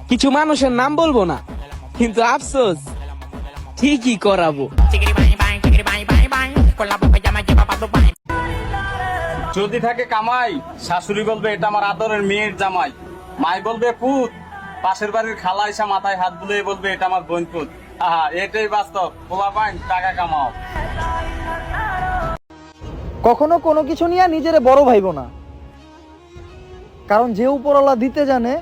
কিছু মানুষের নাম বলবো না, কিন্তু আফসোস ঠিকই করাবো। যদি থাকে কামাই, শাশুড়ি বলবে এটা আমার আদরের মেয়ের জামাই, মাই বলবে পুত, পাশের বাড়ির খালা এসে মাথায় হাত বুলিয়ে বলবে এটা আমার বোন পুত। আহা, এটাই বাস্তব। পোলা পাইন, টাকা কামাও। কখনো কোনো কিছু নিয়ে নিজেরে বড় ভাইব না, কারণ যে উপরওয়ালা দিতে জানে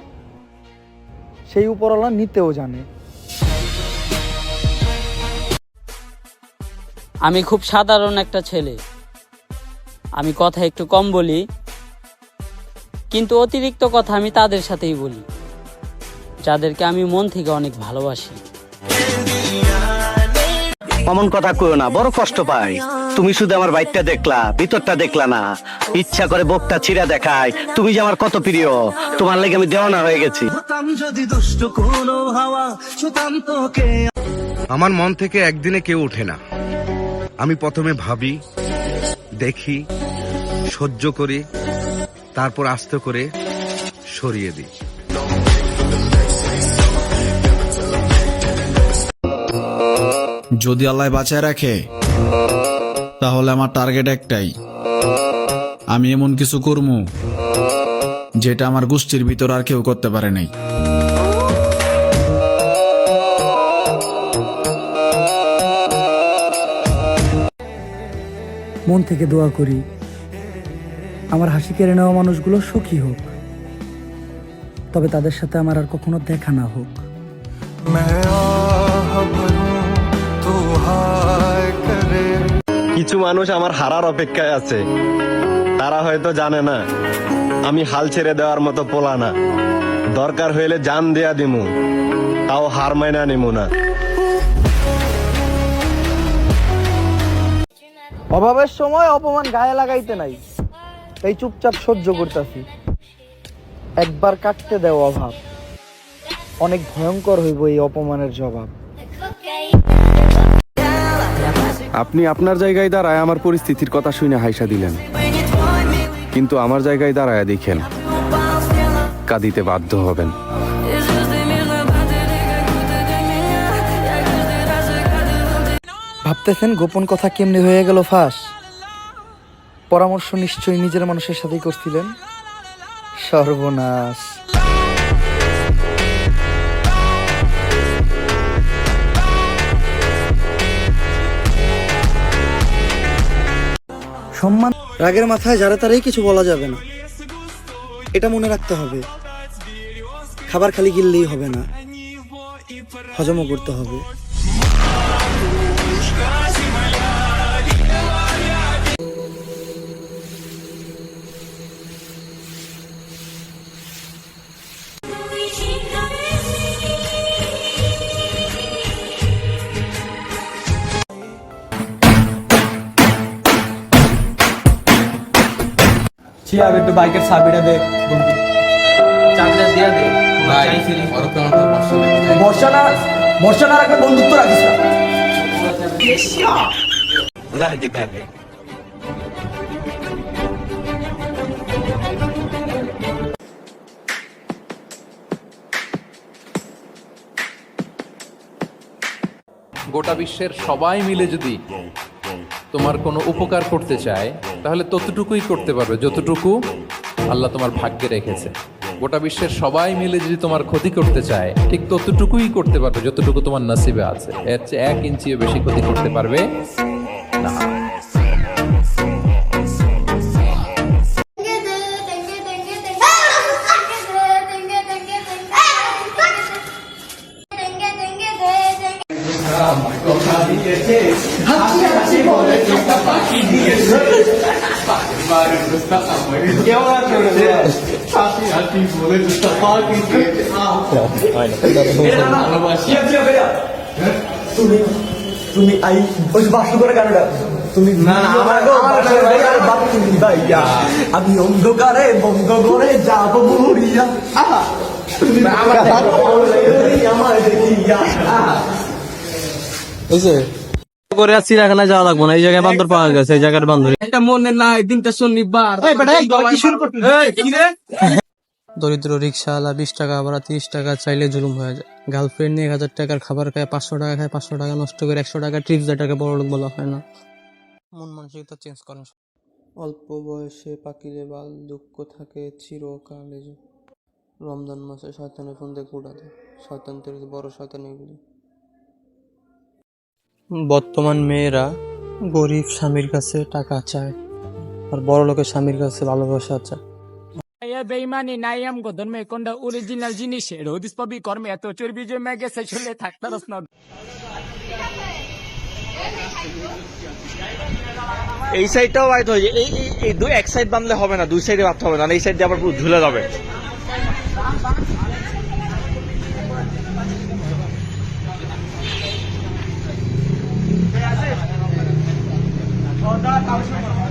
সেই উপরওয়ালা নিতেও জানে। আমি খুব সাধারণ একটা ছেলে, আমি কথা একটু কম বলি, কিন্তু অতিরিক্ত কথা আমি তাদের সাথেই বলি যাদেরকে আমি মন থেকে অনেক ভালোবাসি। অমন কথা কইও না, বড় কষ্ট পাই। তুমি শুধু আমার বাইকটা দেখলা, ভিতরটা দেখলা না। ইচ্ছা করে বুকটা ছিঁড়া দেখায় তুমি যে আমার কত প্রিয়, তোমার লাগি আমি দেওয়ানা হয়ে গেছি। আমার মন থেকে একদিনে কেউ ওঠে না। আমি প্রথমে ভাবি, দেখি, সহ্য করি, তারপর আস্তে করে সরিয়ে দিই। যদি আল্লাহ বাঁচায় রাখে তাহলে আমার টার্গেট একটাই, আমি এমন কিছু করবো যেটা আমার গোষ্ঠীর ভিতর আর কেউ করতে পারে নাই। মন থেকে দোয়া করি আমার হাসি কেড়ে নেওয়া মানুষগুলো সুখী হোক, তবে তাদের সাথে আমার আর কখনো দেখা না হোক। কিছু মানুষ আমার হারার অপেক্ষায় আছে, তারা হয়তো জানে না আমি হাল ছেড়ে দেওয়ার মতো পোলা না। দরকার হইলে জান দেয়া দিমু, তাও হার মাইনা নিমু না। অভাবের সময় অপমান গায়ে লাগাইতে নাই, তাই চুপচাপ সহ্য করতেছি। একবার কাটতে দেও অভাব, অনেক ভয়ঙ্কর হইব এই অপমানের জবাব। আপনি আপনার জায়গায় দাঁড়ায় আমার পরিস্থিতির কথা শুনে হাইসা দিলেন, কিন্তু আমার জায়গায় দাঁড়ায় দেখেন কাঁদিতে বাধ্য হবেন। ভাবতেছেন গোপন কথা কেমনে হয়ে গেল ফাঁস? পরামর্শ নিশ্চয়ই নিজের মানুষের সাথেই করছিলেন। সর্বনাশ। সম্মান রাগের মাথায় যারা তারাই কিছু বলা যাবে না, এটা মনে রাখতে হবে। খাবার খালি গিললেই হবে না, হজমও করতে হবে। আর একটু বাইকের চাবিটা দে, চাবিটা দিয়ে দে। বর্ষা না রাখলে বন্ধুত্ব রাখিস না। গোটা বিশ্বের সবাই মিলে যদি তোমার কোনো উপকার করতে চায় তাহলে ততটুকুই করতে পারবে যতটুকু আল্লাহ তোমার ভাগ্যে রেখেছে। গোটা বিশ্বের সবাই মিলে যদি তোমার ক্ষতি করতে চায় ঠিক ততটুকুই করতে পারবে যতটুকু তোমার নসিবে আছে। এর চেয়ে 1 ইঞ্চিও বেশি ক্ষতি করতে পারবে না। তুমি আই ওই বাসু করে গান গাও তুমি। না আমি অন্ধকারে বন্ধ করে যাবো বুড়িয়া। করে চিড়িয়াখানায় যাওয়া লাগবো না, এই জায়গায় বান্দর পাওয়া গেছে, এই জায়গার বান্দর। এটা মনে নাই, দিনটা শনিবার। দরিদ্র রিক্সাওয়ালা 20 টাকা ভাড়া 30 টাকা চাইলে জুলুম হয়ে যায়। গার্লফ্রেন্ড নিয়ে 1000 টাকার খাবার খায়, 500 টাকা খায়, 500 টাকা নষ্ট করে 100 টাকা ট্রিপস যেটাকে বড় লোক বলা হয় না। মন মানসিকতা চেঞ্জ করেন। অল্প বয়সে পাকিলে বাল, দুঃখ থাকে চিরকালে। রমজান মাসে শয়তানের ফোন দিয়ে কুড়া দেয়, শয়তান তোর বড় শয়তান এগুলি। বর্তমান মেয়েরা গরিব স্বামীর কাছে টাকা চায়, আর বড় লোকের স্বামীর কাছে ভালোবাসা চায়। বেইমানি নাই আমগো ধর্মে কোনটা অরিজিনাল জিনিস রোদিস পাবি কর্মে এত চর্বি জমে গেছে চলে থাকতারস না। এই সাইডটাও বাইট হয়ে যায়, এই দুই এক সাইড বাঁধলে হবে না, দুই সাইডে বাঁধতে হবে, না এই সাইড দিয়ে আবার পুরো ঝুলে যাবে। আছে